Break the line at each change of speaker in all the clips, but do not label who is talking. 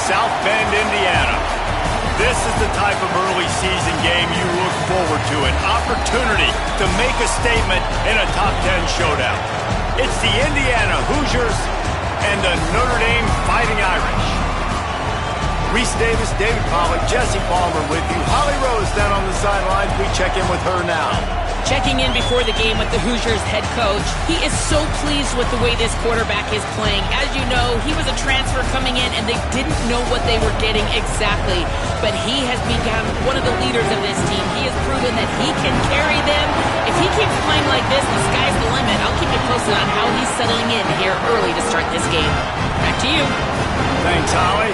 South Bend, Indiana. This is the type of early season game you look forward to, an opportunity to make a statement in a top 10 showdown. It's the Indiana Hoosiers and the Notre Dame Fighting Irish. Reese Davis, David Pollack, Jesse Palmer with you. Holly Rose down on the sidelines. We check in with her now.
Checking in before the game with the Hoosiers head coach. He is so pleased with the way this quarterback is playing. As you know, he was a transfer coming in, and they didn't know what they were getting exactly. But he has become one of the leaders of this team. He has proven that he can carry them. If he keeps playing like this, the sky's the limit. I'll keep you posted on how he's settling in here early to start this game. Back to you.
Thanks, Holly.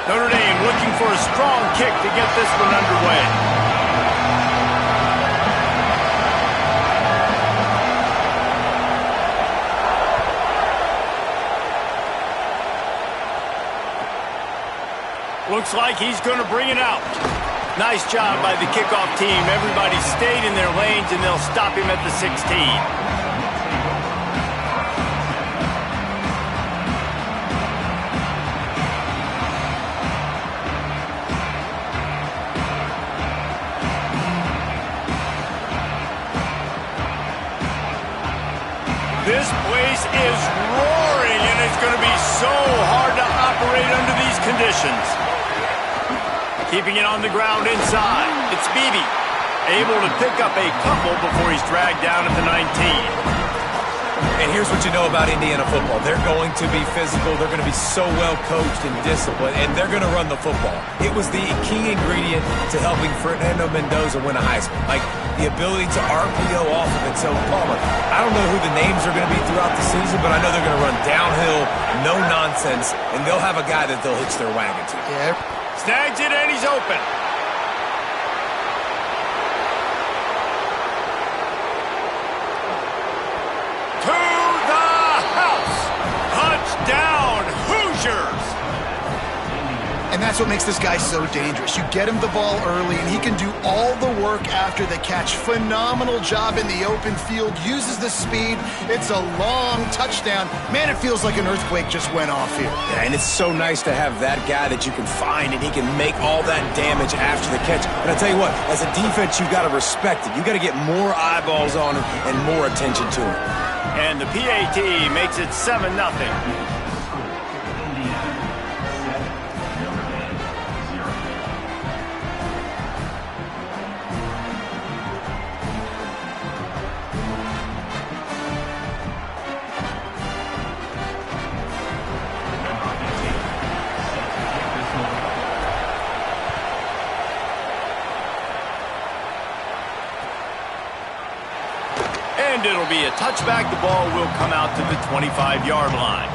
Notre Dame looking for a strong kick to get this one underway. Looks like he's going to bring it out. Nice job by the kickoff team. Everybody stayed in their lanes, and they'll stop him at the 16. This place is roaring, and it's going to be so hard to operate under these conditions. Keeping it on the ground inside. It's Beebe, able to pick up a couple before he's dragged down at the 19.
And here's what you know about Indiana football. They're going to be physical. They're going to be so well coached and disciplined, and they're going to run the football. It was the key ingredient to helping Fernando Mendoza win a Heisman. Like, the ability to RPO off of it. So, Palmer, I don't know who the names are going to be throughout the season, but I know they're going to run downhill, no nonsense, and they'll have a guy that they'll hitch their wagon to.
Yeah. Snags it, and he's open. To the house. Touchdown, Hoosiers.
And that's what makes this guy so dangerous. You get him the ball early, and he can do all the work after the catch. Phenomenal job in the open field. Uses the speed. It's a long touchdown. Man, it feels like an earthquake just went off here.
Yeah, and it's so nice to have that guy that you can find, and he can make all that damage after the catch. But I tell you what, as a defense, you've got to respect it. You've got to get more eyeballs on him and more attention to him.
And the PAT makes it 7-0. And it'll be a touchback. The ball will come out to the 25-yard line.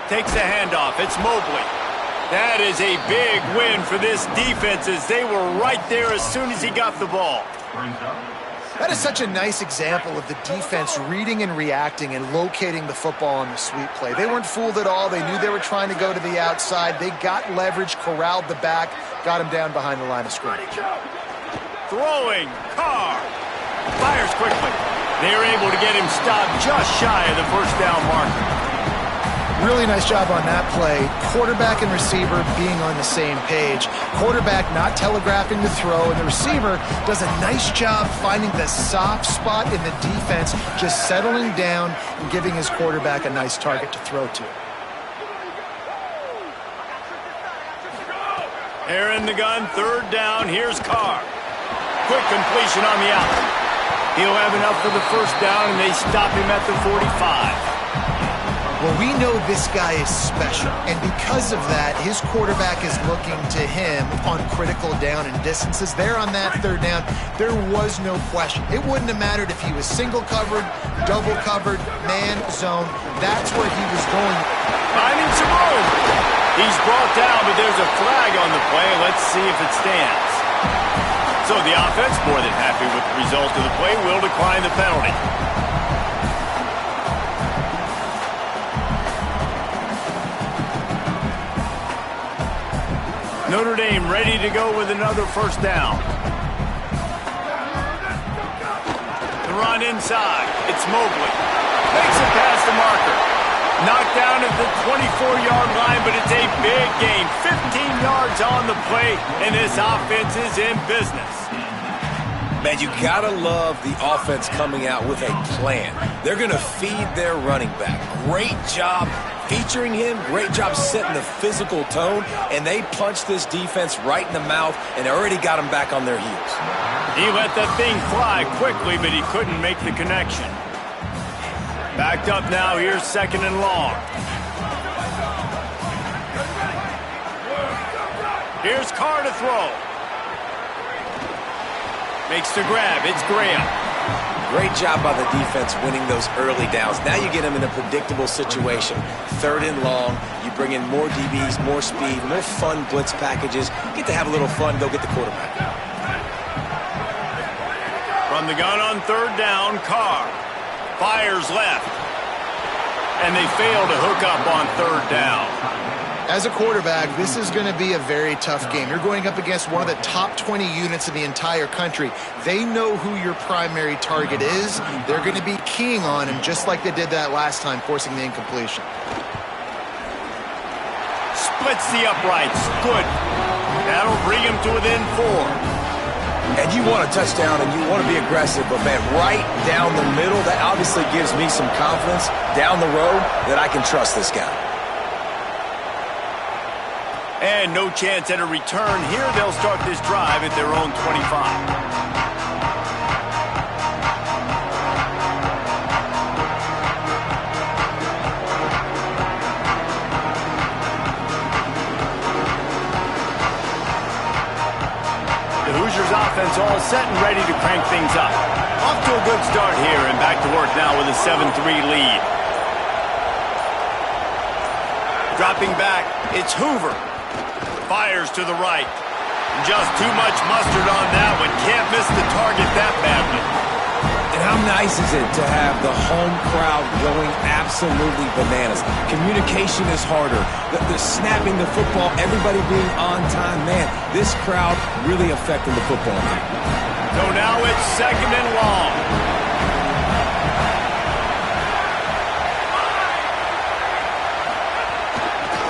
Takes the handoff. It's Mobley. That is a big win for this defense, as they were right there as soon as he got the ball.
That is such a nice example of the defense reading and reacting and locating the football on the sweep play. They weren't fooled at all. They knew they were trying to go to the outside. They got leverage, corralled the back, got him down behind the line of scrimmage.
Throwing. Carr fires quickly. They're able to get him stopped just shy of the first down marker.
Really nice job on that play. Quarterback and receiver being on the same page. Quarterback not telegraphing the throw, and the receiver does a nice job finding the soft spot in the defense, just settling down and giving his quarterback a nice target to throw to.
Here in the gun, third down. Here's Carr. Quick completion on the out. He'll have enough for the first down, and they stop him at the 45.
Well, we know this guy is special, and because of that, his quarterback is looking to him on critical down and distances. There on that third down, there was no question. It wouldn't have mattered if he was single covered, double covered, man, zone. That's where he was going.
Finding some room. He's brought down, but there's a flag on the play. Let's see if it stands. So the offense, more than happy with the result of the play, will decline the penalty. Notre Dame ready to go with another first down. The run inside. It's Mobley. Makes it past the marker. Knocked down at the 24-yard line, but it's a big gain. 15 yards on the play, and this offense is in business.
Man, you gotta love the offense coming out with a plan. They're gonna feed their running back. Great job featuring him, great job setting the physical tone, and they punched this defense right in the mouth and already got them back on their heels.
He let that thing fly quickly, but he couldn't make the connection. Backed up now, here's second and long. Here's Carr to throw. Makes the grab, it's Graham.
Great job by the defense winning those early downs. Now you get them in a predictable situation. Third and long, you bring in more DBs, more speed, more fun blitz packages. Get to have a little fun, go get the quarterback.
From the gun on third down, Carr fires left. And they fail to hook up on third down.
As a quarterback, this is going to be a very tough game. You're going up against one of the top 20 units in the entire country. They know who your primary target is. They're going to be keying on him just like they did that last time, forcing the incompletion.
Splits the uprights. Good. That'll bring him to within 4.
And you want a touchdown and you want to be aggressive, but man, right down the middle, that obviously gives me some confidence down the road that I can trust this guy.
And no chance at a return. Here they'll start this drive at their own 25. The Hoosiers offense all set and ready to crank things up. Off to a good start here and back to work now with a 7-3 lead. Dropping back, it's Hoover. Fires to the right. Just too much mustard on that one. Can't miss the target that badly.
And how nice is it to have the home crowd going absolutely bananas? Communication is harder. The snapping the football, everybody being on time. Man, this crowd really affecting the football game.
So now it's second and long.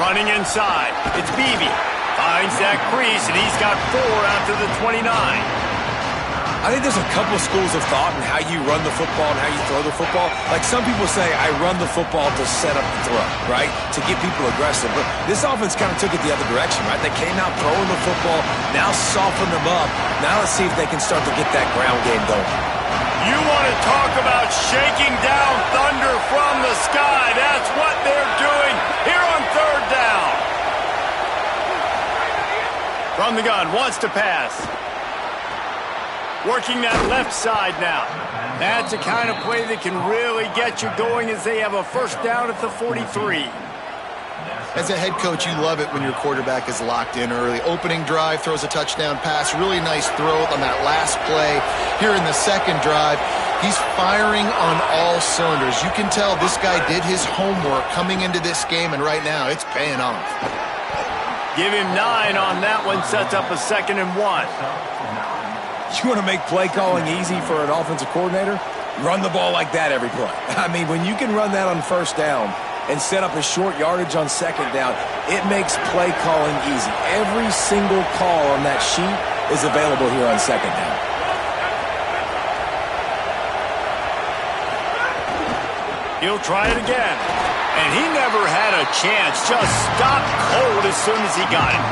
Running inside. It's Beebe. Finds that crease, and he's got 4 out to the 29.
I think there's a couple of schools of thought in how you run the football and how you throw the football. Like some people say, I run the football to set up the throw, right? To get people aggressive. But this offense kind of took it the other direction, right? They came out throwing the football, now soften them up. Now let's see if they can start to get that ground game going.
You want to talk about shaking down thunder from the sky. That's what they're doing here on third down. From the gun, wants to pass. Working that left side now. That's the kind of play that can really get you going as they have a first down at the 43.
As a head coach, you love it when your quarterback is locked in early. Opening drive, throws a touchdown pass. Really nice throw on that last play. Here in the second drive, he's firing on all cylinders. You can tell this guy did his homework coming into this game, and right now it's paying off.
Give him 9 on that one, sets up a 2nd and 1.
You want to make play calling easy for an offensive coordinator? Run the ball like that every play. I mean, when you can run that on first down, and set up a short yardage on second down, it makes play calling easy. Every single call on that sheet is available here on second down.
He'll try it again. And he never had a chance. Just stopped cold as soon as he got it.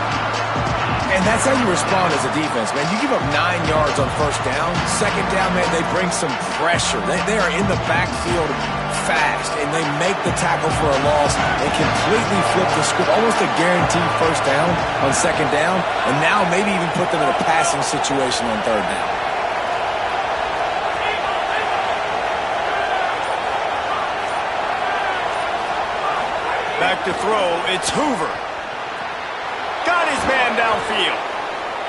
And that's how you respond as a defense, man. You give up 9 yards on first down. Second down, man, they bring some pressure. They are in the backfield fast, and they make the tackle for a loss and completely flip the script. Almost a guaranteed first down on second down, and now maybe even put them in a passing situation on third down.
Back to throw, it's Hoover. Got his man downfield.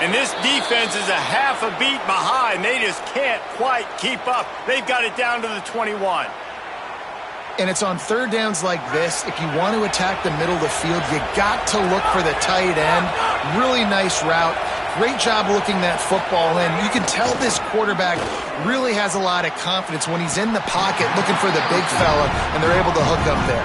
And this defense is a half a beat behind. They just can't quite keep up. They've got it down to the 21.
And it's on third downs like this. If you want to attack the middle of the field, you got to look for the tight end. Really nice route. Great job looking that football in. You can tell this quarterback really has a lot of confidence when he's in the pocket looking for the big fella, and they're able to hook up there.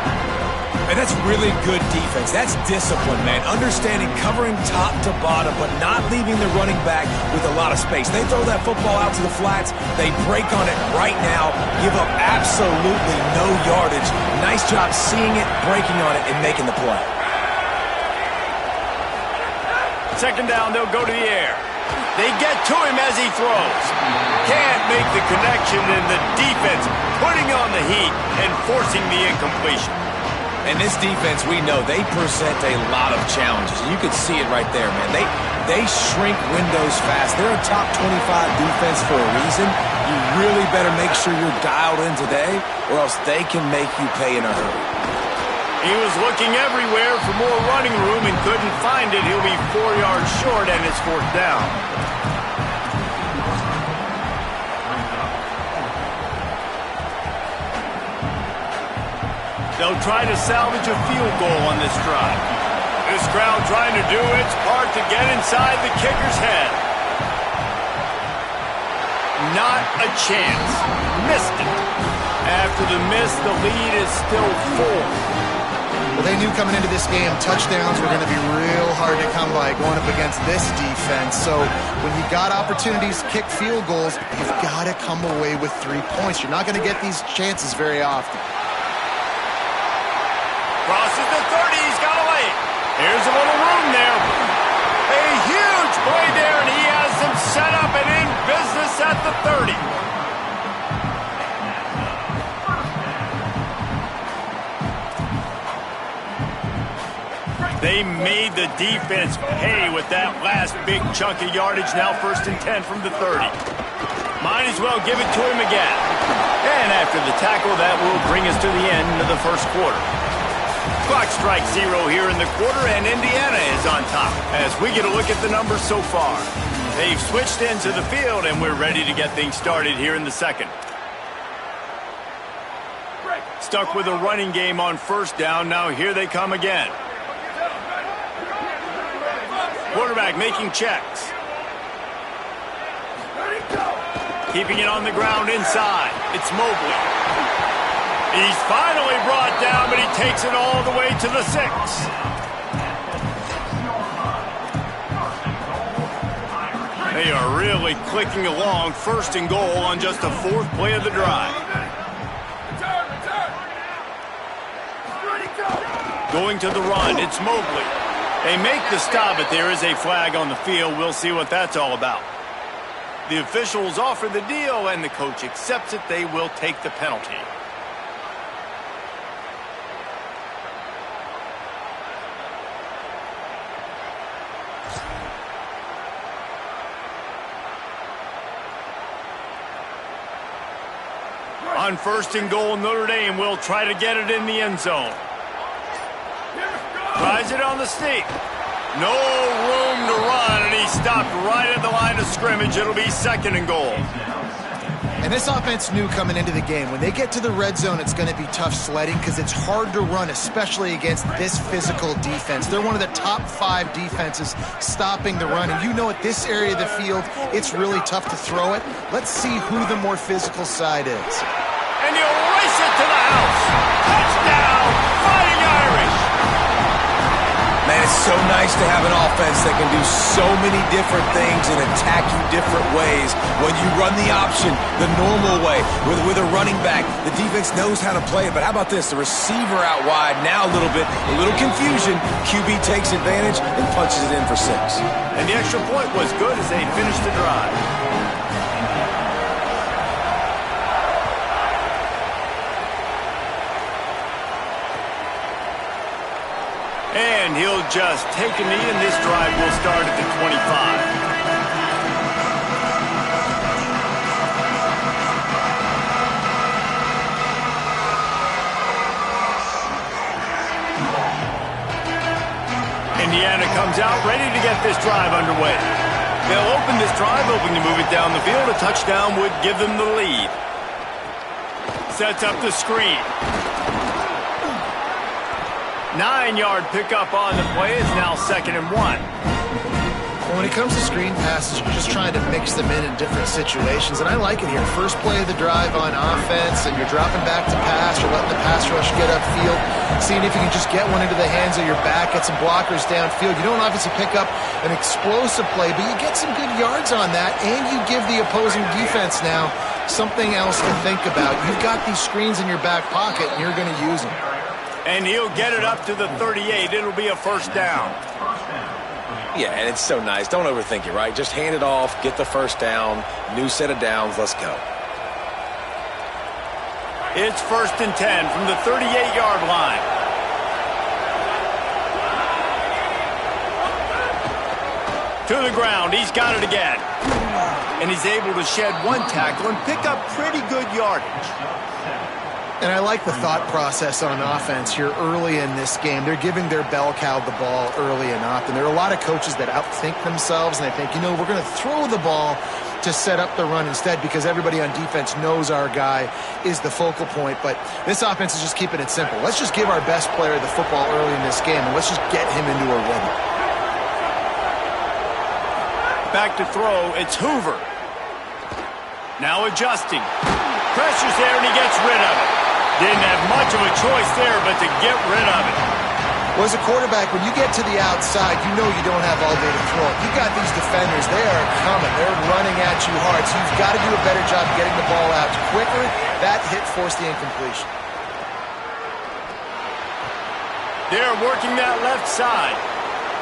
And that's really good defense. That's discipline, man. Understanding covering top to bottom, but not leaving the running back with a lot of space. They throw that football out to the flats. They break on it right now, give up absolutely no yardage. Nice job seeing it, breaking on it, and making the play.
Second down, they'll go to the air. They get to him as he throws. Can't make the connection, and the defense putting on the heat and forcing the incompletion.
And this defense, we know, they present a lot of challenges. You can see it right there, man. They shrink windows fast. They're a top 25 defense for a reason. You really better make sure you're dialed in today, or else they can make you pay in a hurry.
He was looking everywhere for more running room and couldn't find it. He'll be 4 yards short, and it's fourth down. They'll try to salvage a field goal on this drive. This crowd trying to do its part to get inside the kicker's head. Not a chance. Missed it. After the miss, the lead is still 4.
Well, they knew coming into this game touchdowns were going to be real hard to come by going up against this defense. So when you got opportunities to kick field goals, you've got to come away with 3 points. You're not going to get these chances very often.
Crosses the 30, he's got away. Here's a little room there. A huge play there, and he has them set up and in business at the 30. They made the defense pay with that last big chunk of yardage. Now 1st and 10 from the 30. Might as well give it to him again. And after the tackle, that will bring us to the end of the first quarter. Clock strikes 0 here in the quarter, and Indiana is on top as we get a look at the numbers so far. They've switched into the field, and we're ready to get things started here in the second. Stuck with a running game on first down. Now here they come again. Quarterback making checks. Keeping it on the ground inside. It's Mobley. He's finally brought down, but he takes it all the way to the 6. They are really clicking along. 1st and goal on just the 4th play of the drive. Going to the run, it's Mobley. They make the stop, but there is a flag on the field. We'll see what that's all about. The officials offer the deal, and the coach accepts it. They will take the penalty. On 1st and goal, Notre Dame will try to get it in the end zone. Tries it on the sneak. No room to run, and he stopped right at the line of scrimmage. It'll be 2nd and goal.
And this offense knew coming into the game, when they get to the red zone, it's going to be tough sledding because it's hard to run, especially against this physical defense. They're one of the top 5 defenses stopping the run. And you know at this area of the field, it's really tough to throw it. Let's see who the more physical side is.
And he'll race it to the house. Touchdown!
It's so nice to have an offense that can do so many different things and attack you different ways. When you run the option the normal way with a running back, the defense knows how to play it. But how about this? The receiver out wide, now a little confusion. QB takes advantage and punches it in for 6.
And the extra point was good as they finished the drive. And he'll just take a knee, and this drive will start at the 25. Indiana comes out ready to get this drive underway. They'll open this drive, hoping to move it down the field. A touchdown would give them the lead. Sets up the screen. 9-yard pickup on the play. It's now 2nd and 1.
Well, when it comes to screen passes, you're just trying to mix them in different situations, and I like it here. First play of the drive on offense, and you're dropping back to pass. You're letting the pass rush get upfield, seeing if you can just get one into the hands of your back, get some blockers downfield. You don't obviously pick up an explosive play, but you get some good yards on that, and you give the opposing defense now something else to think about. You've got these screens in your back pocket, and you're going to use them.
And he'll get it up to the 38. It'll be a 1st down.
Yeah, and it's so nice. Don't overthink it, right? Just hand it off, get the 1st down, new set of downs, let's go.
It's 1st and 10 from the 38-yard line. To the ground, he's got it again. And he's able to shed 1 tackle and pick up pretty good yardage.
And I like the thought process on offense here early in this game. They're giving their bell cow the ball early and often. There are a lot of coaches that outthink themselves, and they think, you know, we're going to throw the ball to set up the run instead because everybody on defense knows our guy is the focal point. But this offense is just keeping it simple. Let's just give our best player the football early in this game, and let's just get him into a rhythm.
Back to throw, it's Hoover. Now adjusting. Pressure's there, and he gets rid of it. Didn't have much of a choice there, but to get rid of it.
Well, as a quarterback, when you get to the outside, you know you don't have all day to throw it. You've got these defenders. They are coming. They're running at you hard, so you've got to do a better job getting the ball out quicker. That hit forced the incompletion.
They're working that left side.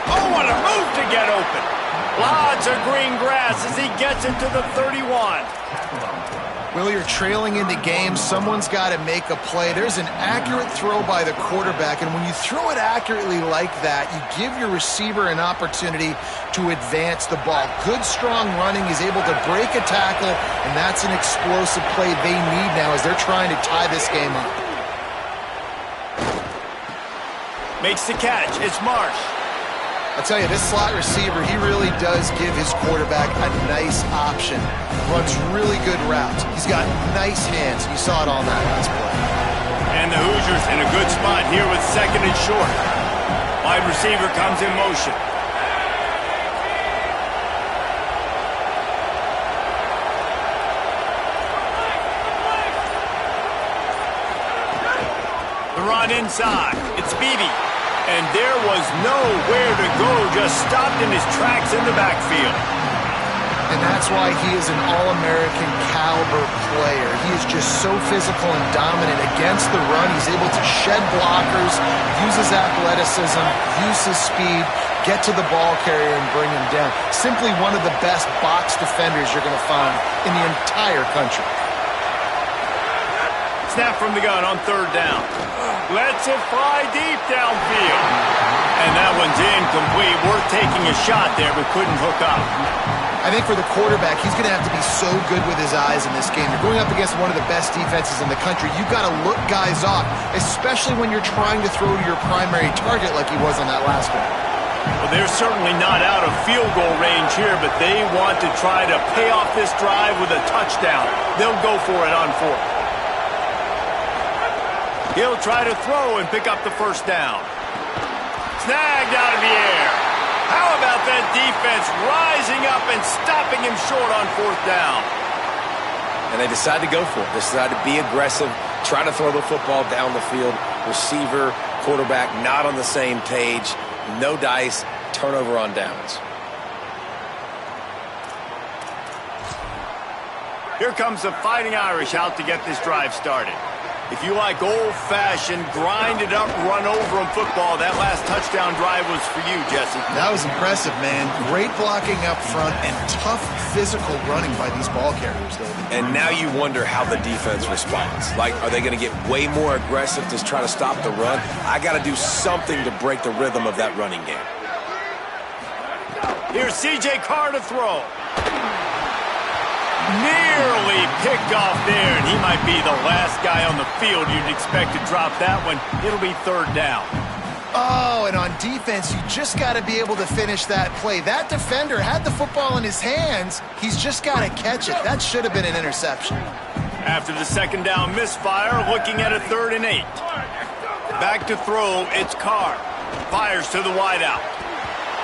Oh, what a move to get open. Lots of green grass as he gets it to the 31.
Will, you're trailing in the game. Someone's got to make a play. There's an accurate throw by the quarterback, and when you throw it accurately like that, you give your receiver an opportunity to advance the ball. Good, strong running. He's able to break a tackle, and that's an explosive play they need now as they're trying to tie this game up.
Makes the catch. It's Marsh.
I'll tell you, this slot receiver, he really does give his quarterback a nice option. Runs really good routes. He's got nice hands. You saw it all that last play.
And the Hoosiers in a good spot here with 2nd and short. Wide receiver comes in motion. The run inside. It's Beebe. And there was nowhere to go, just stopped in his tracks in the backfield.
And that's why he is an All-American caliber player. He is just so physical and dominant against the run. He's able to shed blockers, use his athleticism, use his speed, get to the ball carrier and bring him down. Simply one of the best box defenders you're going to find in the entire country.
Snap from the gun on 3rd down. Lets it fly deep downfield. And that one's incomplete. Worth taking a shot there, but couldn't hook up.
I think for the quarterback, he's going to have to be so good with his eyes in this game. You're going up against one of the best defenses in the country. You've got to look guys off, especially when you're trying to throw to your primary target like he was on that last one.
Well, they're certainly not out of field goal range here, but they want to try to pay off this drive with a touchdown. They'll go for it on 4th. He'll try to throw and pick up the 1st down. Snagged out of the air. How about that defense rising up and stopping him short on 4th down?
And they decide to go for it. They decide to be aggressive, try to throw the football down the field. Receiver, quarterback not on the same page. No dice, turnover on downs.
Here comes the Fighting Irish out to get this drive started. If you like old-fashioned, grind-it-up, run-over-'em football, that last touchdown drive was for you, Jesse.
That was impressive, man. Great blocking up front and tough physical running by these ball carriers, David.
And now you wonder how the defense responds. Like, are they going to get way more aggressive to try to stop the run? I got to do something to break the rhythm of that running game.
Here's C.J. Carr to throw. Nearly picked off there, and he might be the last guy on the field you'd expect to drop that one. It'll be third down.
Oh, and on defense, you just got to be able to finish that play. That defender had the football in his hands. He's just got to catch it. That should have been an interception.
After the second down misfire, looking at a 3rd and 8. Back to throw, it's Carr. Fires to the wideout.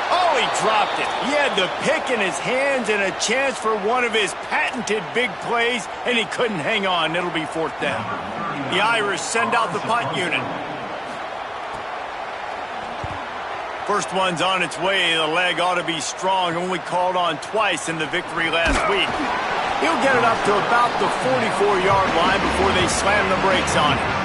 Oh, he dropped it. He had the pick in his hands and a chance for one of his patented big plays, and he couldn't hang on. It'll be 4th down. The Irish send out the punt unit. First one's on its way. The leg ought to be strong. Only called on twice in the victory last week. He'll get it up to about the 44-yard line before they slam the brakes on it.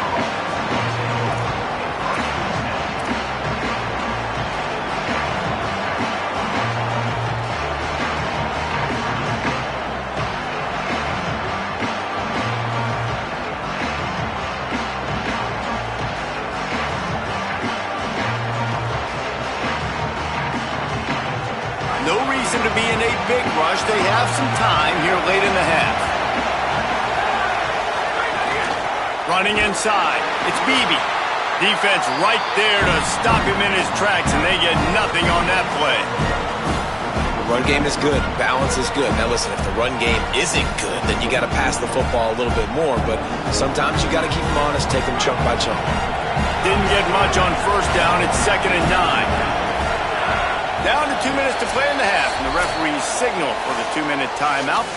No reason to be in a big rush. They have some time here late in the half. Running inside. It's Beebe. Defense right there to stop him in his tracks, and they get nothing on that play.
The run game is good. Balance is good. Now listen, if the run game isn't good, then you got to pass the football a little bit more, but sometimes you got to keep them honest, take them chunk by chunk.
Didn't get much on first down. It's 2nd and 9. Down to 2 minutes to play in the half, and the referee's signal for the 2-minute timeout.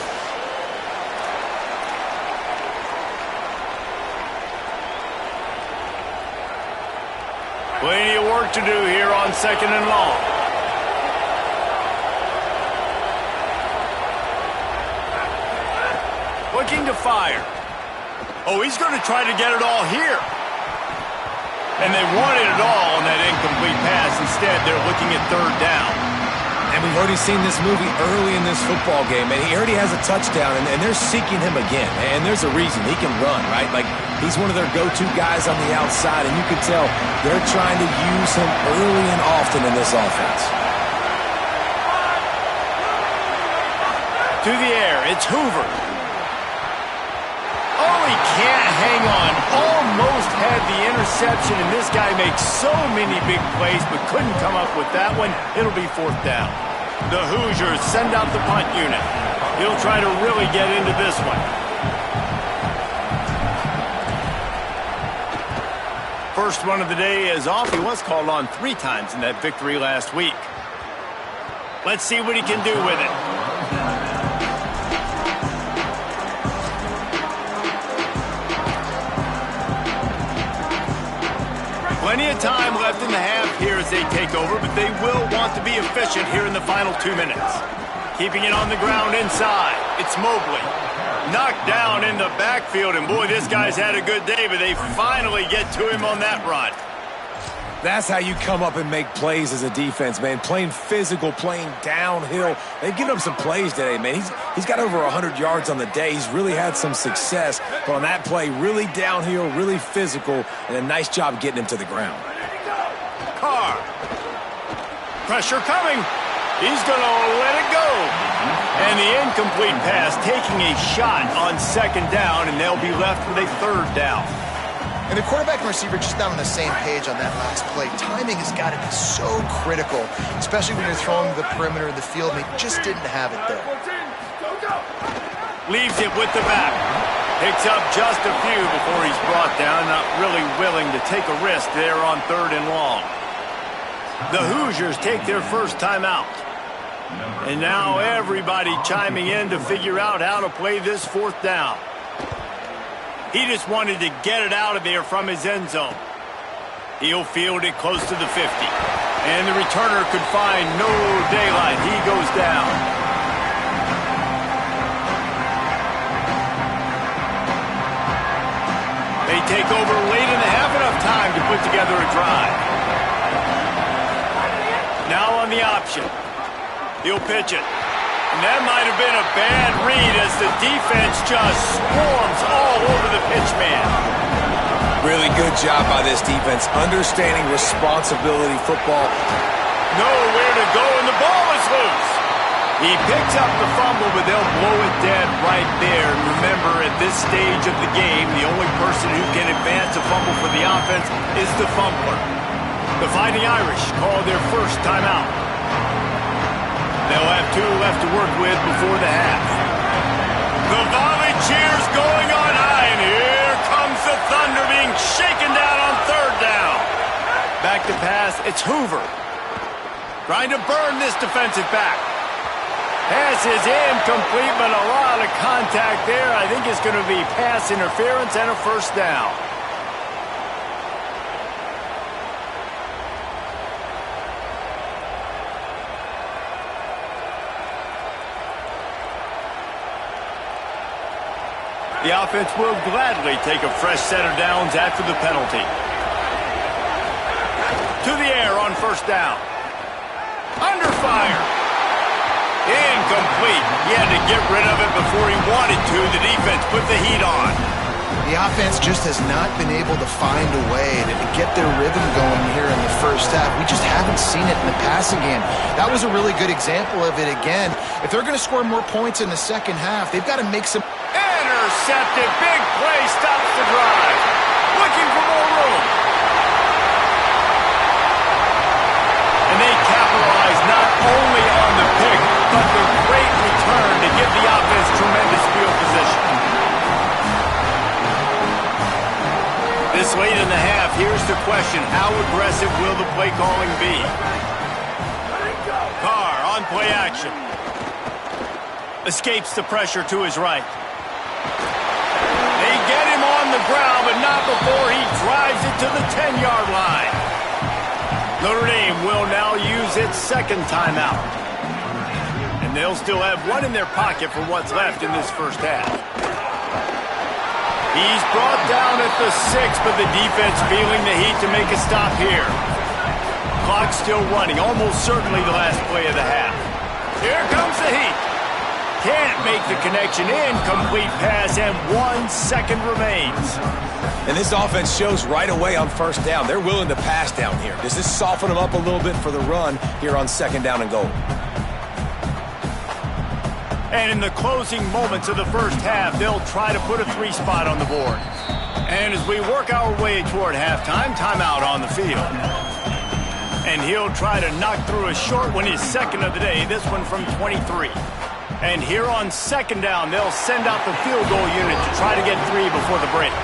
Plenty of work to do here on 2nd and long. Looking to fire. Oh, he's going to try to get it all here. And they wanted it all on that incomplete pass. Instead, they're looking at 3rd down.
And we've already seen this movie early in this football game, and he already has a touchdown, and they're seeking him again. And there's a reason. He can run, right? Like, he's one of their go-to guys on the outside, and you can tell they're trying to use him early and often in this offense.
To the air, it's Hoover. Oh, he can't hang on. Almost had the interception, and this guy makes so many big plays, but couldn't come up with that one. It'll be 4th down. The Hoosiers send out the punt unit. He'll try to really get into this one. First one of the day is off. He was called on 3 times in that victory last week. Let's see what he can do with it. Plenty of time left in the half here as they take over, but they will want to be efficient here in the final 2 minutes. Keeping it on the ground inside. It's Mobley. Knocked down in the backfield, and boy, this guy's had a good day, but they finally get to him on that run.
That's how you come up and make plays as a defense, man. Playing physical, playing downhill. They've given him some plays today, man. He's got over 100 yards on the day. He's really had some success. But on that play, really downhill, really physical, and a nice job getting him to the ground.
Carr. Pressure coming. He's going to let it go. And the incomplete pass taking a shot on 2nd down, and they'll be left with a 3rd down.
And the quarterback and receiver just not on the same page on that last play. Timing has got to be so critical, especially when you're throwing the perimeter of the field, and they just didn't have it there.
Leaves it with the back. Picks up just a few before he's brought down, not really willing to take a risk there on 3rd and long. The Hoosiers take their first timeout. And now everybody chiming in to figure out how to play this 4th down. He just wanted to get it out of there from his end zone. He'll field it close to the 50. And the returner could find no daylight. He goes down. They take over late in the half, enough time to put together a drive. Now on the option. He'll pitch it. And that might have been a bad read as the defense just swarms all over the pitch man.
Really good job by this defense, understanding responsibility football.
Nowhere to go, and the ball is loose. He picks up the fumble, but they'll blow it dead right there. And remember, at this stage of the game, the only person who can advance a fumble for the offense is the fumbler. The Fighting Irish call their first timeout. They'll have 2 left to work with before the half. The volley cheers going on high, and here comes the Thunder being shaken down on 3rd down. Back to pass, it's Hoover. Trying to burn this defensive back. Pass is incomplete, but a lot of contact there. I think it's going to be pass interference and a first down. The offense will gladly take a fresh set of downs after the penalty. To the air on 1st down. Under fire. Incomplete. He had to get rid of it before he wanted to. The defense put the heat on.
The offense just has not been able to find a way to get their rhythm going here in the first half. We just haven't seen it in the passing game. That was a really good example of it again. If they're going to score more points in the second half, they've got to make some...
Intercepted. Big play stops the drive. Looking for more room. And they capitalize not only on the pick, but the great return to give the offense tremendous field position. This late in the half, here's the question. How aggressive will the play calling be? Carr on play action. Escapes the pressure to his right. They get him on the ground, but not before he drives it to the 10-yard line. Notre Dame will now use its 2nd timeout. And they'll still have 1 in their pocket for what's left in this first half. He's brought down at the 6, but the defense feeling the heat to make a stop here. Clock's still running, almost certainly the last play of the half. Here comes the heat. Can't make the connection. Incomplete pass, and 1 second remains.
And this offense shows right away on 1st down. They're willing to pass down here. Does this soften them up a little bit for the run here on 2nd down and goal?
And in the closing moments of the first half, they'll try to put a 3 spot on the board. And as we work our way toward halftime, timeout on the field. And he'll try to knock through a short one, his 2nd of the day, this one from 23. And here on 2nd down, they'll send out the field goal unit to try to get 3 before the break.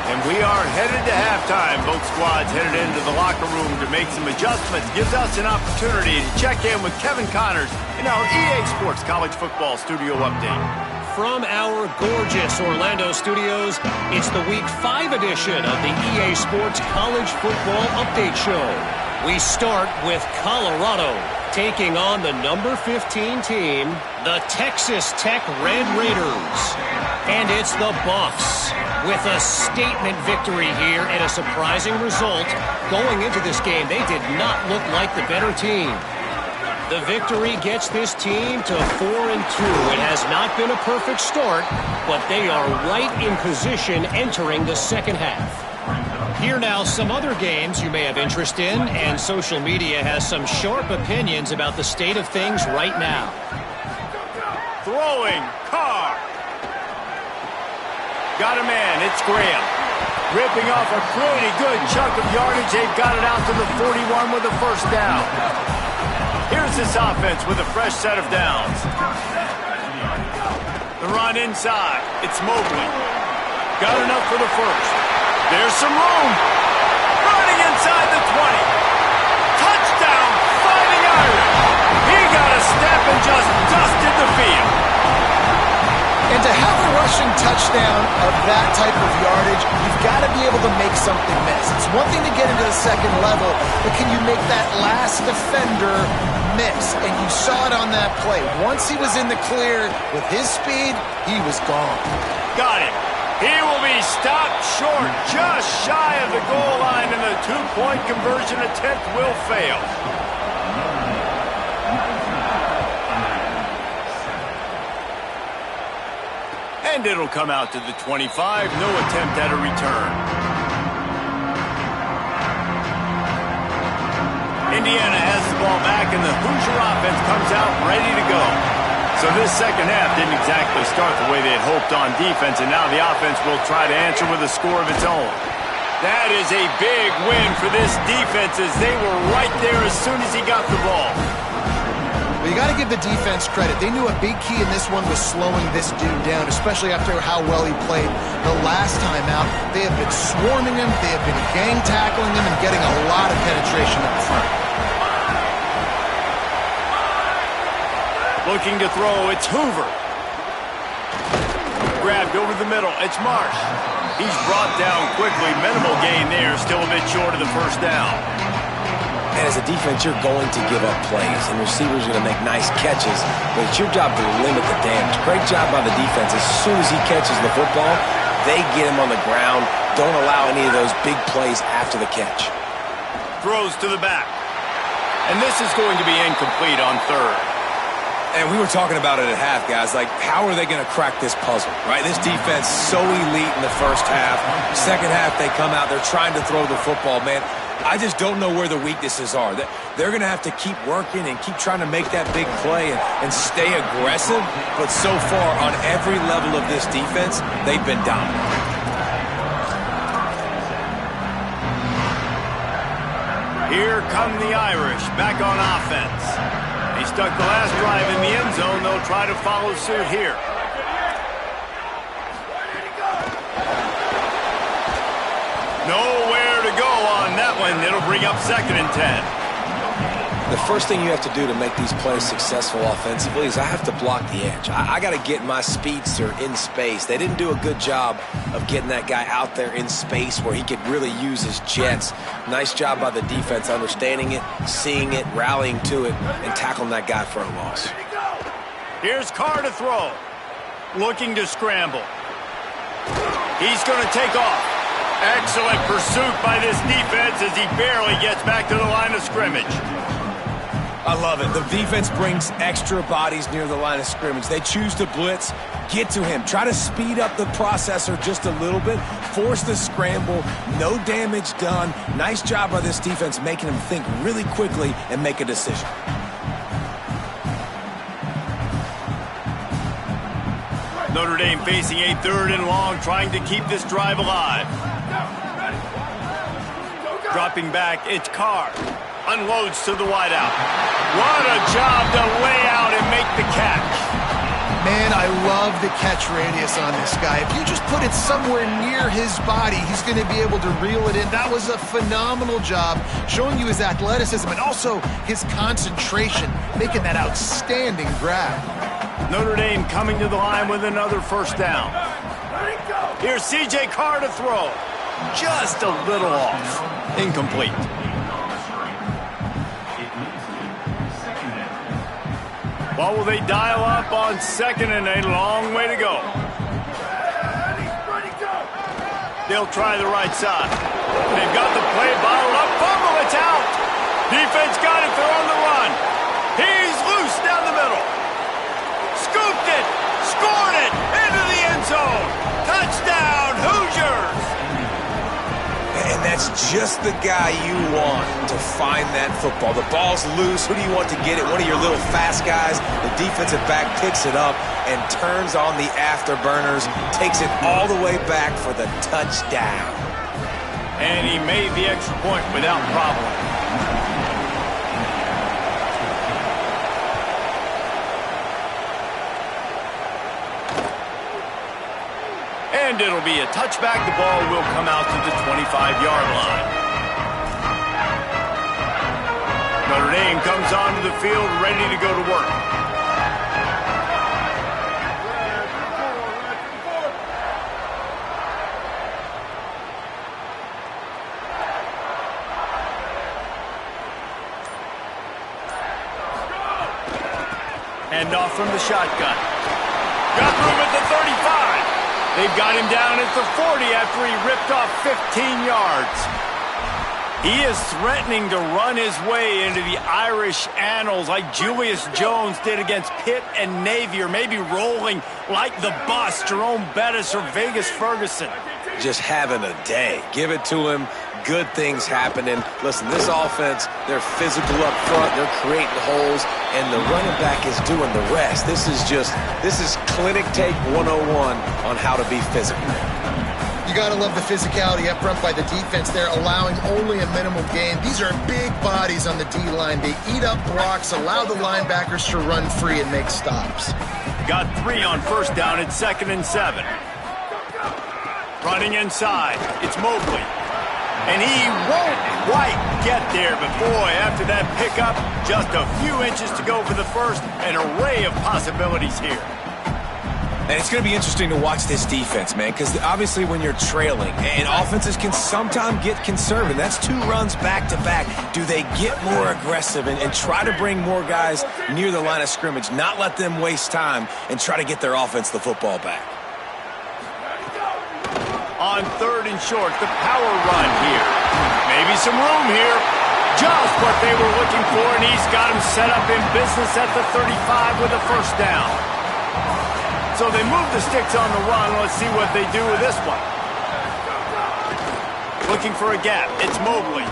And we are headed to halftime. Both squads headed into the locker room to make some adjustments. Gives us an opportunity to check in with Kevin Connors in our EA Sports College Football Studio Update.
From our gorgeous Orlando studios, it's the Week 5 edition of the EA Sports College Football Update Show. We start with Colorado, taking on the number 15 team, the Texas Tech Red Raiders. And it's the Bucs with a statement victory here and a surprising result. Going into this game, they did not look like the better team. The victory gets this team to 4-2. It has not been a perfect start, but they are right in position entering the second half. Here now, some other games you may have interest in, and social media has some sharp opinions about the state of things right now.
Throwing, Carr. Got a man, it's Graham. Ripping off a pretty good chunk of yardage. They've got it out to the 41 with a first down. Here's this offense with a fresh set of downs. The run inside. It's Mobley. Got enough for the first. There's some room. Running inside the 20. Touchdown, Fighting Irish. He got a step and just dusted the field.
And to have a rush rushing touchdown of that type of yardage, you've got to be able to make something miss. It's one thing to get into the second level, but can you make that last defender miss? And you saw it on that play. Once he was in the clear with his speed, he was gone.
Got it. He will be stopped short, just shy of the goal line, and the two-point conversion attempt will fail. And it'll come out to the 25. No attempt at a return. Indiana has the ball back, and the Hoosier offense comes out ready to go. So this second half didn't exactly start the way they had hoped on defense, and now the offense will try to answer with a score of its own. That is a big win for this defense, as they were right there as soon as he got the ball.
Well, you got to give the defense credit. They knew a big key in this one was slowing this dude down, especially after how well he played the last time out. They have been swarming him, they have been gang tackling him, and getting a lot of penetration up front.
Looking to throw, it's Hoover. Grabbed over the middle, it's Marsh. He's brought down quickly. Minimal gain there, still a bit short of the first down.
And as a defense, you're going to give up plays, and receivers are going to make nice catches, but it's your job to limit the damage. Great job by the defense. As soon as he catches the football, they get him on the ground. Don't allow any of those big plays after the catch.
Throws to the back. And this is going to be incomplete on third.
And we were talking about it at half, guys. Like, how are they going to crack this puzzle, right? This defense so elite in the first half. Second half, they come out. They're trying to throw the football, man. I just don't know where the weaknesses are. They're going to have to keep working and keep trying to make that big play and stay aggressive. But so far, on every level of this defense, they've been dominant.
Here come the Irish back on offense. He stuck the last drive in the end zone. They'll try to follow suit here. Nowhere to go on that one. It'll bring up 2nd and 10.
The first thing you have to do to make these plays successful offensively is I have to block the edge. I got to get my speedster in space. They didn't do a good job of getting that guy out there in space where he could really use his jets. Nice job by the defense understanding it, seeing it, rallying to it, and tackling that guy for a loss.
Here's Carr to throw. Looking to scramble. He's going to take off. Excellent pursuit by this defense as he barely gets back to the line of scrimmage.
I love it. The defense brings extra bodies near the line of scrimmage. They choose to blitz, get to him, try to speed up the processor just a little bit, force the scramble, no damage done. Nice job by this defense making him think really quickly and make a decision.
Notre Dame facing a 3rd and long, trying to keep this drive alive. Dropping back, it's Carr. Unloads to the wideout. What a job to lay out and make the catch.
Man, I love the catch radius on this guy. If you just put it somewhere near his body, he's going to be able to reel it in. That was a phenomenal job, showing you his athleticism and also his concentration, making that outstanding grab.
Notre Dame coming to the line with another first down. Here's C.J. Carr to throw. Just a little off. Incomplete. Well, will they dial up on 2nd and a long way to go? They'll try the right side. They've got the play bottled up. Fumble, it's out. Defense got it. They're on the run. He's loose down the middle. Scooped it. Scored it. Into the end zone. Touchdown, Hoosiers.
And that's just the guy you want to find that football. The ball's loose. Who do you want to get it? One of your little fast guys. The defensive back picks it up and turns on the afterburners, takes it all the way back for the touchdown.
And he made the extra point without problem. And it'll be a touchback. The ball will come out to the 25-yard line. Notre Dame comes onto the field ready to go to work. Hand off from the shotgun. Got room at the 35. They've got him down at the 40 after he ripped off 15 yards. He is threatening to run his way into the Irish annals like Julius Jones did against Pitt and Navy, or maybe rolling like the bus, Jerome Bettis or Vegas Ferguson.
Just having a day. Give it to him. Good things happening. Listen, this offense, they're physical up front. They're creating holes, and the running back is doing the rest. This is clinic take 101 on how to be physical.
You got to love the physicality up front by the defense there, allowing only a minimal gain. These are big bodies on the D-line. They eat up blocks, allow the linebackers to run free and make stops.
Got 3 on first down at 2nd and 7. Running inside, it's Mobley. And he won't quite get there, but boy, after that pickup, just a few inches to go for the first. An array of possibilities here.
And it's going to be interesting to watch this defense, man, because obviously when you're trailing, and offenses can sometimes get conservative. That's 2 runs back-to-back. Do they get more aggressive and try to bring more guys near the line of scrimmage, not let them waste time, and try to get their offense the football back?
On 3rd and short, the power run here. Maybe some room here. Just what they were looking for, and he's got him set up in business at the 35 with a first down. So they move the sticks on the run. Let's see what they do with this one. Looking for a gap. It's Mobley.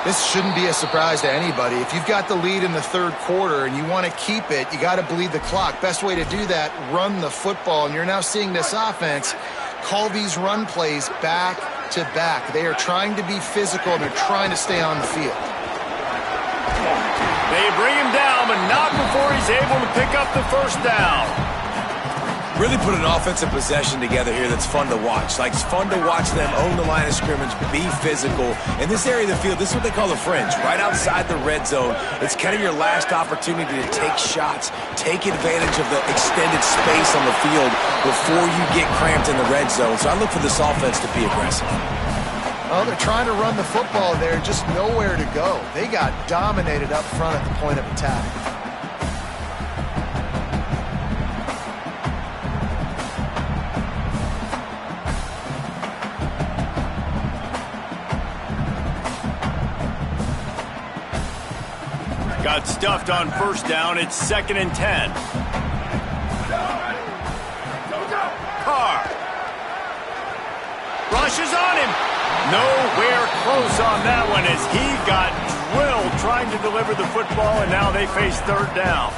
This shouldn't be a surprise to anybody. If you've got the lead in the 3rd quarter and you want to keep it, you got to bleed the clock. Best way to do that, run the football. And you're now seeing this offense call these run plays back to back. They are trying to be physical, and they're trying to stay on the field.
They bring him down, but not before he's able to pick up the first down.
Really put an offensive possession together here that's fun to watch. Like, it's fun to watch them own the line of scrimmage, be physical. In this area of the field, this is what they call the fringe, right outside the red zone. It's kind of your last opportunity to take shots, take advantage of the extended space on the field before you get cramped in the red zone. So I look for this offense to be aggressive.
Well, they're trying to run the football there, just nowhere to go. They got dominated up front at the point of attack.
Got stuffed on first down. It's 2nd and 10. Carr rushes on him. Nowhere close on that one as he got drilled trying to deliver the football, and now they face 3rd down.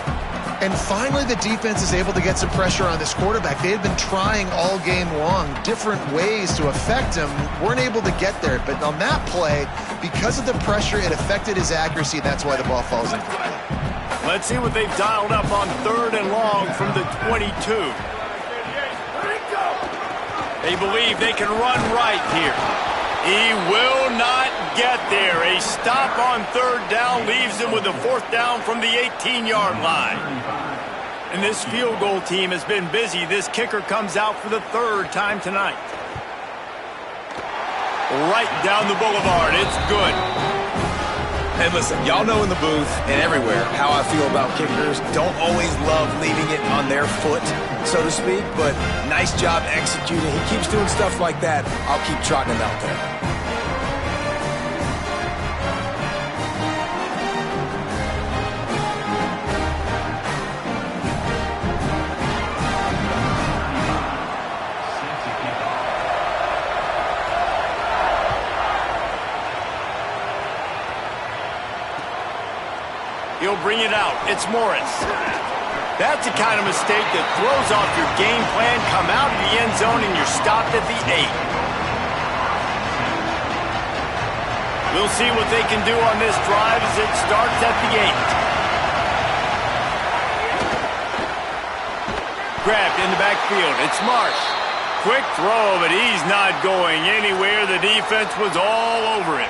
And finally, the defense is able to get some pressure on this quarterback. They had been trying all game long different ways to affect him. Weren't able to get there. But on that play, because of the pressure, it affected his accuracy. That's why the ball falls into play.
Let's see what they've dialed up on 3rd and long from the 22. They believe they can run right here. He will not get there. A stop on 3rd down leaves him with a 4th down from the 18-yard line. And this field goal team has been busy. This kicker comes out for the 3rd time tonight. Right down the boulevard. It's good.
And listen, y'all know in the booth and everywhere how I feel about kickers. Don't always love leaving it on their foot, so to speak, but nice job executing. He keeps doing stuff like that. I'll keep trotting him out there.
He'll bring it out. It's Morris. That's the kind of mistake that throws off your game plan. Come out of the end zone and you're stopped at the 8. We'll see what they can do on this drive as it starts at the 8. Grabbed in the backfield. It's Marsh. Quick throw, but he's not going anywhere. The defense was all over it.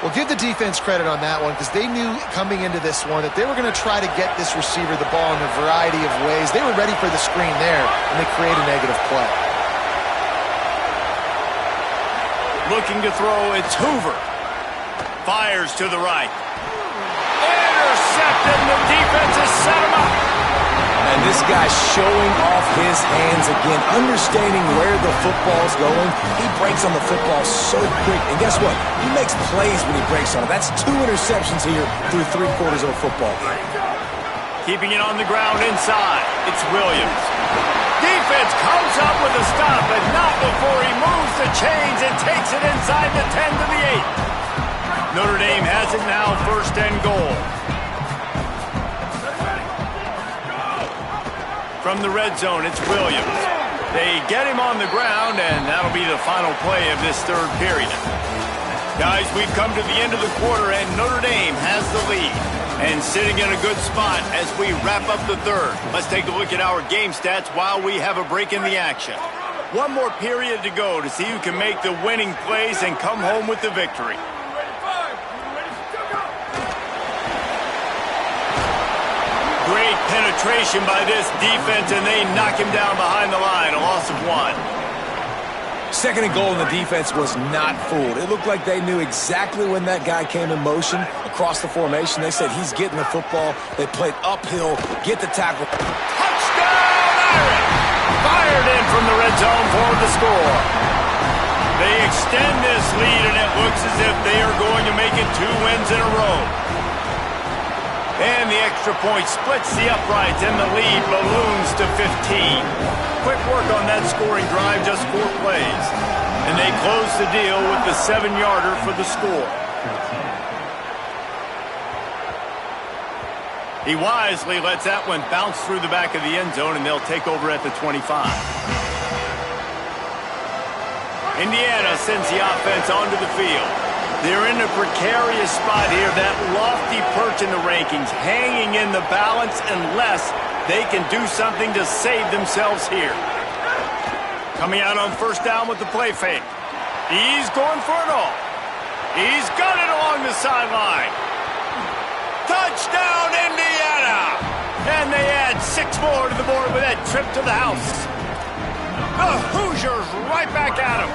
Well, give the defense credit on that one because they knew coming into this one that they were going to try to get this receiver the ball in a variety of ways. They were ready for the screen there, and they create a negative play.
Looking to throw, it's Hoover. Fires to the right. intercepted, and the defense has set him up.
And this guy's showing off his hands again, understanding where the football's going. He breaks on the football so quick. And guess what? He makes plays when he breaks on it. That's 2 interceptions here through 3/4 of a football game.
Keeping it on the ground inside. It's Williams. Defense comes up with a stop, but not before he moves the chains and takes it inside the 10 to the 8. Notre Dame has it now, 1st and goal. From the red zone, it's Williams. They get him on the ground, and that'll be the final play of this 3rd period. Guys, we've come to the end of the quarter, and Notre Dame has the lead. And sitting in a good spot as we wrap up the 3rd. Let's take a look at our game stats while we have a break in the action. 1 more period to go to see who can make the winning plays and come home with the victory. Great penetration by this defense, and they knock him down behind the line. A loss of 1.
2nd and goal, and the defense was not fooled. It looked like they knew exactly when that guy came in motion across the formation. They said he's getting the football. They played uphill, get the tackle.
Touchdown, Irish! Fired in from the red zone for the score. They extend this lead, and it looks as if they are going to make it 2 wins in a row. And the extra point splits the uprights, and the lead balloons to 15. Quick work on that scoring drive, just 4 plays. And they close the deal with the 7-yarder for the score. He wisely lets that one bounce through the back of the end zone, and they'll take over at the 25. Indiana sends the offense onto the field. They're in a precarious spot here, that lofty perch in the rankings, hanging in the balance unless they can do something to save themselves here. Coming out on 1st down with the play fake. He's going for it all. He's got it along the sideline. Touchdown, Indiana! And they add 6 more to the board with that trip to the house. The Hoosiers right back at him.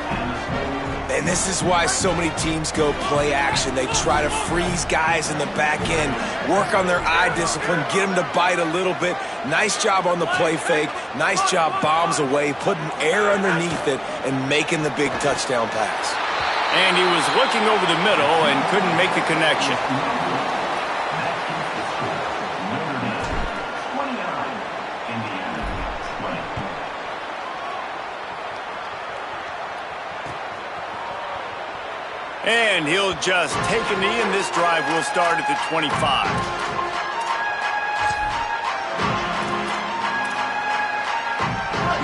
And this is why so many teams go play action. They try to freeze guys in the back end, work on their eye discipline, get them to bite a little bit. Nice job on the play fake. Nice job bombs away, putting air underneath it, and making the big touchdown pass.
And he was looking over the middle and couldn't make the connection. And he'll just take a knee, and this drive will start at the 25.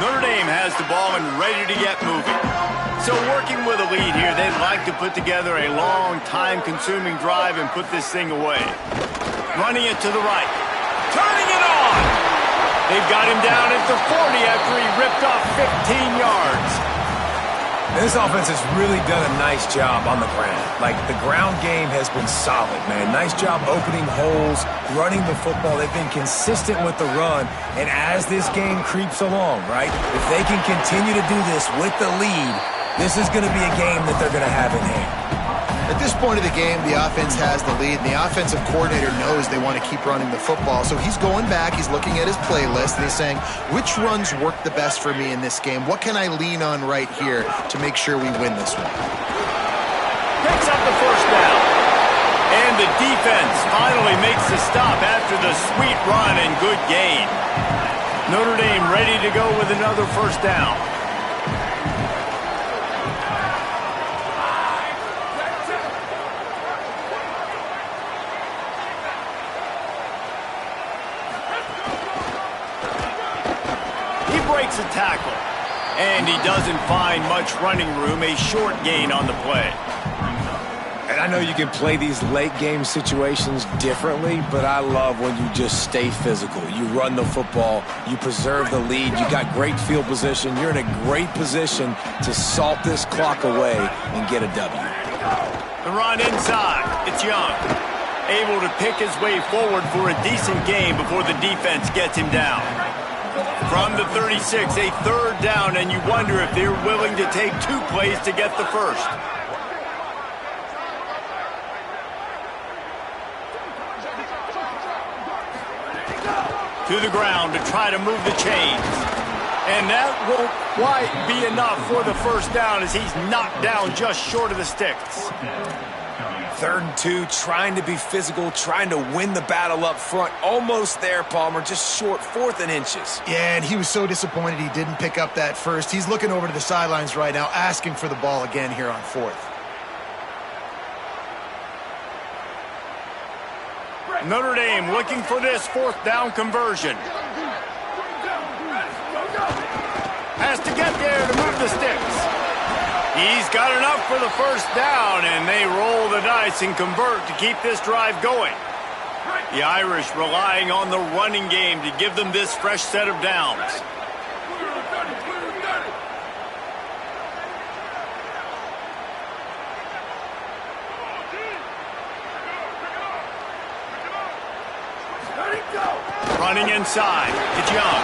Notre Dame has the ball and ready to get moving. So working with a lead here, they'd like to put together a long, time-consuming drive and put this thing away. Running it to the right. Turning it on! They've got him down at the 40 after he ripped off 15 yards.
This offense has really done a nice job on the ground. Like, the ground game has been solid, man. Nice job opening holes, running the football. They've been consistent with the run. And as this game creeps along, right, if they can continue to do this with the lead, this is going to be a game that they're going to have in hand.
At this point of the game, the offense has the lead, and the offensive coordinator knows they want to keep running the football. So he's going back, he's looking at his playlist, and he's saying, which runs work the best for me in this game? What can I lean on right here to make sure we win this one?
Picks up the 1st down. And the defense finally makes the stop after the sweet run and good gain. Notre Dame ready to go with another 1st down. Breaks a tackle, and he doesn't find much running room. A short gain on the play.
And I know you can play these late game situations differently, but I love when you just stay physical. You run the football, you preserve the lead, you got great field position, you're in a great position to salt this clock away and get a W.
The run inside, it's Young. Able to pick his way forward for a decent game before the defense gets him down. From the 36, a 3rd down, and you wonder if they're willing to take 2 plays to get the 1st. To the ground to try to move the chains. And that won't quite be enough for the first down as he's knocked down just short of the sticks.
3rd and 2, trying to be physical, trying to win the battle up front. Almost there, Palmer, just short, 4th and inches.
Yeah, and he was so disappointed he didn't pick up that first. He's looking over to the sidelines right now, asking for the ball again here on 4th.
Notre Dame looking for this 4th down conversion. Has to get there to move the sticks. He's got enough for the first down, and they roll the dice and convert to keep this drive going. The Irish relying on the running game to give them this fresh set of downs. Running inside, it's Young.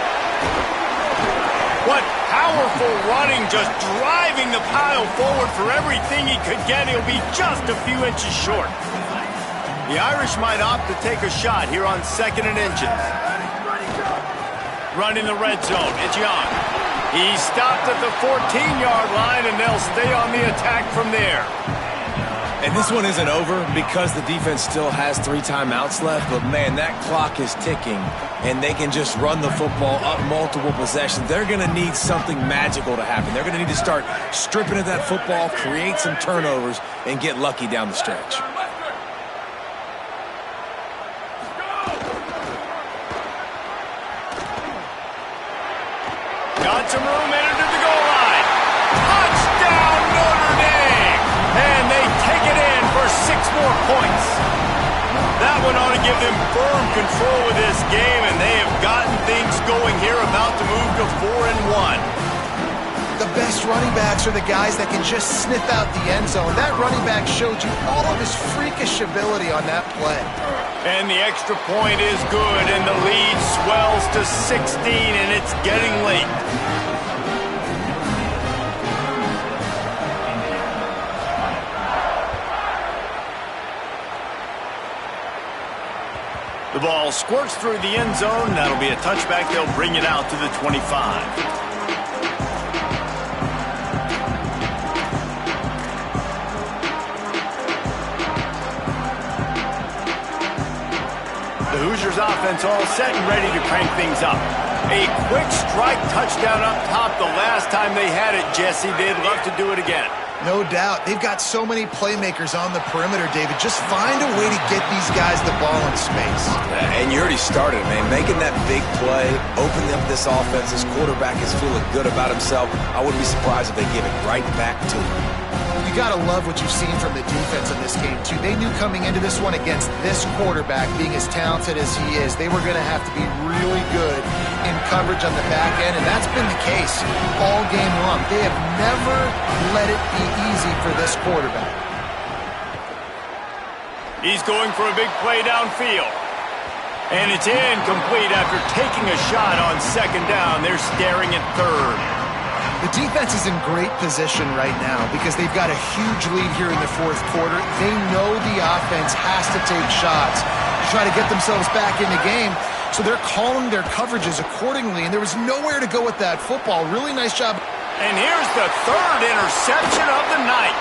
What powerful running, just driving the pile forward for everything he could get. He'll be just a few inches short. The Irish might opt to take a shot here on 2nd and inches. Running the red zone, it's Young. He stopped at the 14-yard line, and they'll stay on the attack from there.
And this one isn't over because the defense still has 3 timeouts left. But, man, that clock is ticking, and they can just run the football up multiple possessions. They're going to need something magical to happen. They're going to need to start stripping at that football, create some turnovers, and get lucky down the stretch.
Got some room into the goal line. Touchdown, Notre Dame! And they take it in for 6 more points. That one ought to give them firm control of this game, and they have gotten things going here, about to move to 4-1.
The best running backs are the guys that can just sniff out the end zone. That running back showed you all of his freakish ability on that play.
And the extra point is good, and the lead swells to 16, and it's getting late. The ball squirts through the end zone. That'll be a touchback. They'll bring it out to the 25. The Hoosiers offense all set and ready to crank things up. A quick strike touchdown up top the last time they had it, Jesse. They'd love to do it again.
No doubt. They've got so many playmakers on the perimeter, David. Just find a way to get these guys the ball in space.
And you already started, man. Making that big play, opening up this offense. This quarterback is feeling good about himself. I wouldn't be surprised if they give it right back to him.
You got to love what you've seen from the defense in this game, too. They knew coming into this one against this quarterback, being as talented as he is, they were going to have to be really good in coverage on the back end, and that's been the case all game long. They have never let it be easy for this quarterback.
He's going for a big play downfield. And it's incomplete after taking a shot on 2nd down. They're staring at 3rd.
The defense is in great position right now because they've got a huge lead here in the 4th quarter. They know the offense has to take shots to try to get themselves back in the game. So they're calling their coverages accordingly, and there was nowhere to go with that football. Really nice job.
And here's the 3rd interception of the night.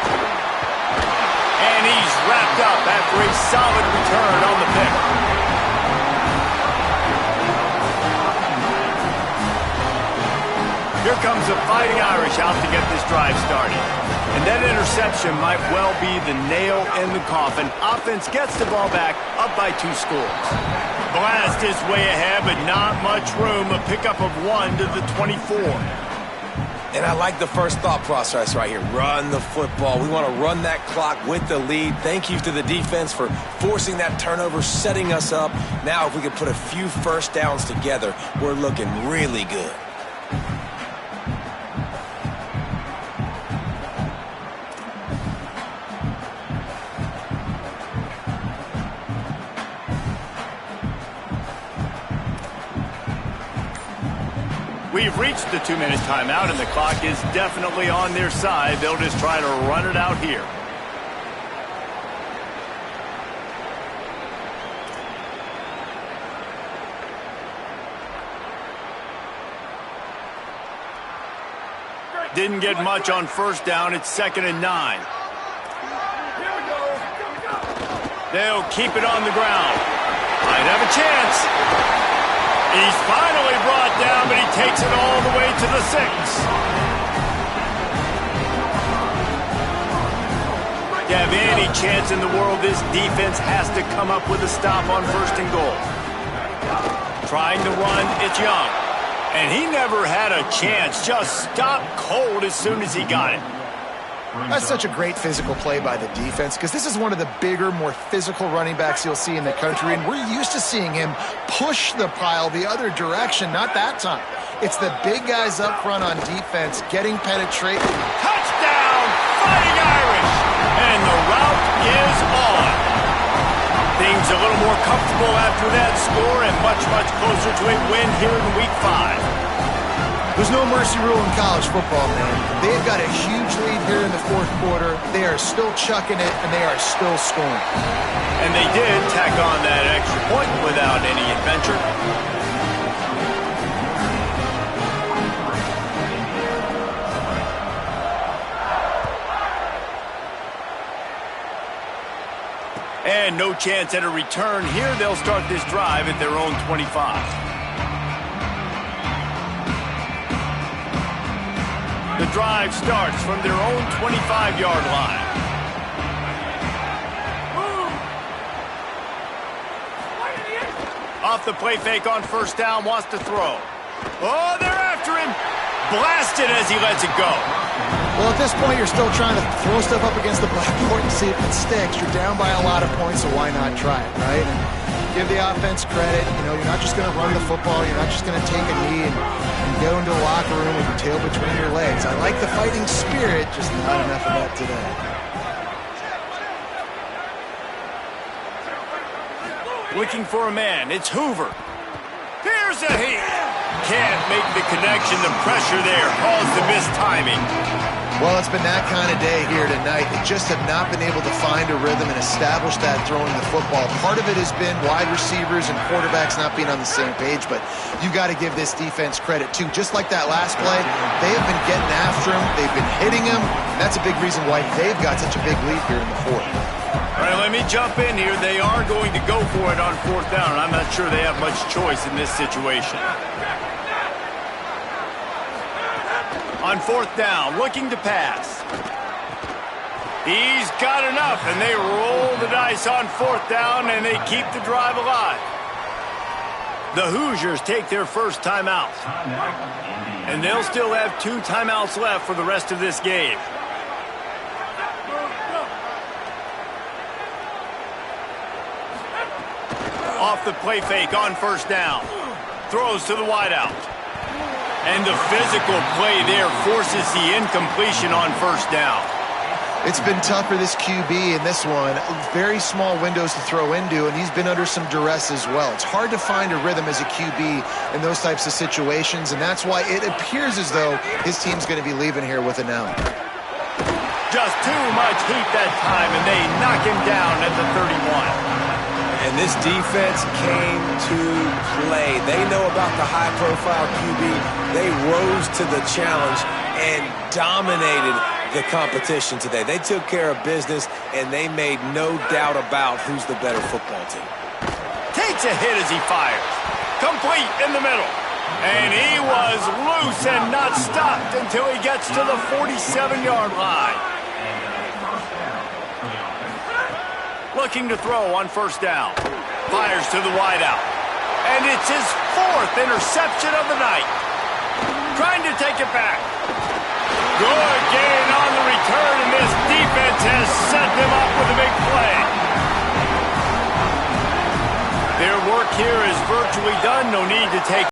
And he's wrapped up after a solid return on the pick. Here comes the Fighting Irish out to get this drive started. And that interception might well be the nail in the coffin. Offense gets the ball back, up by 2 scores. Blast is way ahead, but not much room. A pickup of 1 to the 24.
And I like the first thought process right here. Run the football. We want to run that clock with the lead. Thank you to the defense for forcing that turnover, setting us up. Now if we can put a few first downs together, we're looking really good.
We've reached the 2-minute timeout, and the clock is definitely on their side. They'll just try to run it out here. Didn't get much on first down. It's 2nd and 9. They'll keep it on the ground. Might have a chance. He's finally brought down, but he takes it all the way to the 6. To have any chance in the world, this defense has to come up with a stop on 1st and goal. Trying to run, it's Young. And he never had a chance. Just stopped cold as soon as he got it.
That's such a great physical play by the defense because this is one of the bigger, more physical running backs you'll see in the country, and we're used to seeing him push the pile the other direction. Not that time. It's the big guys up front on defense getting penetration.
Touchdown, Fighting Irish! And the route is on. Things a little more comfortable after that score and much, much closer to a win here in Week 5.
There's no mercy rule in college football, man. They've got a huge lead here in the 4th quarter. They are still chucking it, and they are still scoring.
And they did tack on that extra point without any adventure. And no chance at a return here. They'll start this drive at their own 25. The drive starts from their own 25-yard line. Off the play fake on 1st down, wants to throw. Oh, they're after him. Blasted as he lets it go.
Well, at this point, you're still trying to throw stuff up against the blackboard and see if it sticks. You're down by a lot of points, so why not try it, right? And give the offense credit. You know, you're not just going to run the football. You're not just going to take a knee and go into the locker room with your tail between your legs. I like the fighting spirit, just not enough of that today.
Looking for a man. It's Hoover. Here's a hit. Can't make the connection. The pressure there caused the missed timing.
Well, it's been that kind of day here tonight. They just have not been able to find a rhythm and establish that throwing the football. Part of it has been wide receivers and quarterbacks not being on the same page, but you got to give this defense credit too. Just like that last play, they have been getting after him. They've been hitting him. That's a big reason why they've got such a big lead here in the 4th.
All right, let me jump in here. They are going to go for it on 4th down. I'm not sure they have much choice in this situation. On 4th down, looking to pass. He's got enough, and they roll the dice on 4th down, and they keep the drive alive. The Hoosiers take their first timeout. And they'll still have 2 timeouts left for the rest of this game. Off the play fake on 1st down. Throws to the wideout. And the physical play there forces the incompletion on 1st down.
It's been tough for this QB in this one. Very small windows to throw into, and he's been under some duress as well. It's hard to find a rhythm as a QB in those types of situations, and that's why it appears as though his team's going to be leaving here with an L.
Just too much heat that time, and they knock him down at the 31.
And this defense came to play. They know about the high-profile QB. They rose to the challenge and dominated the competition today. They took care of business, and they made no doubt about who's the better football team.
Takes a hit as he fires. Complete in the middle. And he was loose and not stopped until he gets to the 47-yard line. Looking to throw on 1st down. Fires to the wideout. And it's his 4th interception of the night. Trying to take it back. Good gain on the return, and this defense has set them up with a big play. Their work here is virtually done. No need to take